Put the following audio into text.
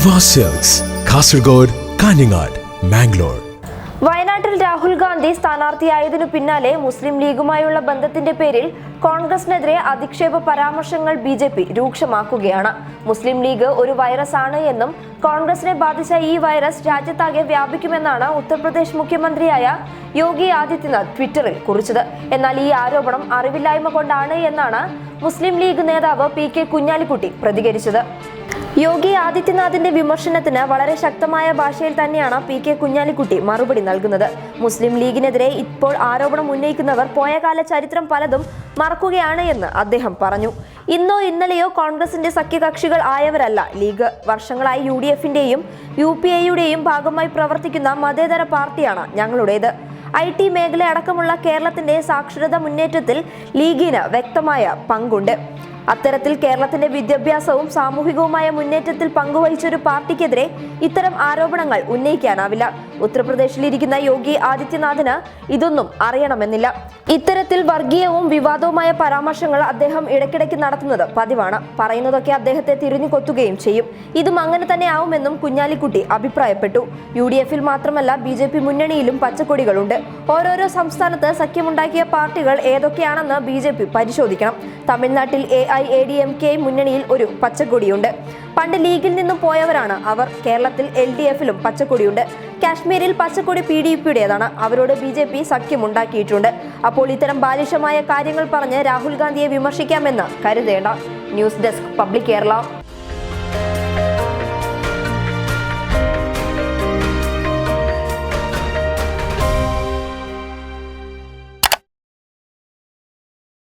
Shiva Silks, Kasargod, Kaningad, Mangalore. വയനാട്ടിൽ രാഹുൽ ഗാന്ധി സ്ഥാനാർത്ഥിയായതിനു പിന്നാലെ മുസ്ലിം ലീഗുമായുള്ള ബന്ധത്തിന്റെ പേരിൽ കോൺഗ്രസിനെതിരെ അധിക്ഷേപ പരാമർശങ്ങൾ ബിജെപി രൂക്ഷമാക്കുകയാണ്. മുസ്ലിം ലീഗ് ഒരു വൈറസ് ആണ് എന്നും കോൺഗ്രസിനെ ബാധിച്ച ഈ വൈറസ് രാജ്യത്താകെ വ്യാപിക്കുമെന്നാണ് ഉത്തർപ്രദേശ് മുഖ്യമന്ത്രിയായ യോഗി ആദിത്യനാഥ് ട്വിറ്ററിൽ കുറിച്ചത്. എന്നാൽ ഈ ആരോപണം അറിവില്ലായ്മ കൊണ്ടാണ് എന്നാണ് മുസ്ലിം ലീഗ് നേതാവ് പി.കെ. കുഞ്ഞാലിക്കുട്ടി പ്രതികരിച്ചത്. യോഗി ആദിത്യനാഥിന്റെ വിമർശനത്തിന് വളരെ ശക്തമായ ഭാഷയിൽ തന്നെയാണ് പി.കെ. കുഞ്ഞാലിക്കുട്ടി മറുപടി നൽകുന്നത്. മുസ്ലിം ലീഗിനെതിരെ ഇപ്പോൾ ആരോപണം ഉന്നയിക്കുന്നവർ പോയകാല ചരിത്രം പലതും മറക്കുകയാണ് എന്ന് അദ്ദേഹം പറഞ്ഞു. ഇന്നോ ഇന്നലെയോ കോൺഗ്രസിന്റെ സഖ്യകക്ഷികൾ ആയവരല്ല ലീഗ്. വർഷങ്ങളായി UDF-ന്റെയും UPA-യുടെയും ഭാഗമായി പ്രവർത്തിക്കുന്ന മതേതര പാർട്ടിയാണ് ഞങ്ങളുടേത്. IT മേഖല അടക്കമുള്ള കേരളത്തിന്റെ സാക്ഷരതാ മുന്നേറ്റത്തിൽ ലീഗിന് വ്യക്തമായ പങ്കുണ്ട്. അത്തരത്തിൽ കേരളത്തിന്റെ വിദ്യാഭ്യാസവും സാമൂഹികവുമായ മുന്നേറ്റത്തിൽ പങ്കുവഹിച്ചൊരു പാർട്ടിക്കെതിരെ ഇത്തരം ആരോപണങ്ങൾ ഉന്നയിക്കാനാവില്ല. ഉത്തർപ്രദേശിലിരിക്കുന്ന യോഗി ആദിത്യനാഥിന് ഇതൊന്നും അറിയണമെന്നില്ല. ഇത്തരത്തിൽ വർഗീയവും വിവാദവുമായ പരാമർശങ്ങൾ അദ്ദേഹം ഇടയ്ക്കിടയ്ക്ക് നടത്തുന്നത് പതിവാണ്. പറയുന്നതൊക്കെ അദ്ദേഹത്തെ തിരിഞ്ഞു കൊത്തുകയും ചെയ്യും. ഇതും അങ്ങനെ തന്നെ ആവുമെന്നും കുഞ്ഞാലിക്കുട്ടി അഭിപ്രായപ്പെട്ടു. UDF-ൽ മാത്രമല്ല BJP മുന്നണിയിലും പച്ചക്കൊടികളുണ്ട്. ഓരോരോ സംസ്ഥാനത്ത് സഖ്യമുണ്ടാക്കിയ പാർട്ടികൾ ഏതൊക്കെയാണെന്ന് BJP പരിശോധിക്കണം. തമിഴ്നാട്ടിൽ AIADMK മുന്നണിയിൽ ഒരു പച്ചക്കൊടിയുണ്ട്. പണ്ട് ലീഗിൽ നിന്നും പോയവരാണ് അവർ. കേരളത്തിൽ LDF-ലും പച്ചക്കൊടിയുണ്ട്. കാശ്മീരിൽ പച്ചക്കൊടി PDP-യുടേതാണ്. അവരോട് BJP സഖ്യമുണ്ടാക്കിയിട്ടുണ്ട്. അപ്പോൾ ഇത്തരം ബാലിശമായ കാര്യങ്ങൾ പറഞ്ഞ് രാഹുൽ ഗാന്ധിയെ വിമർശിക്കാമെന്ന് കരുതേണ്ട. News desk public Kerala.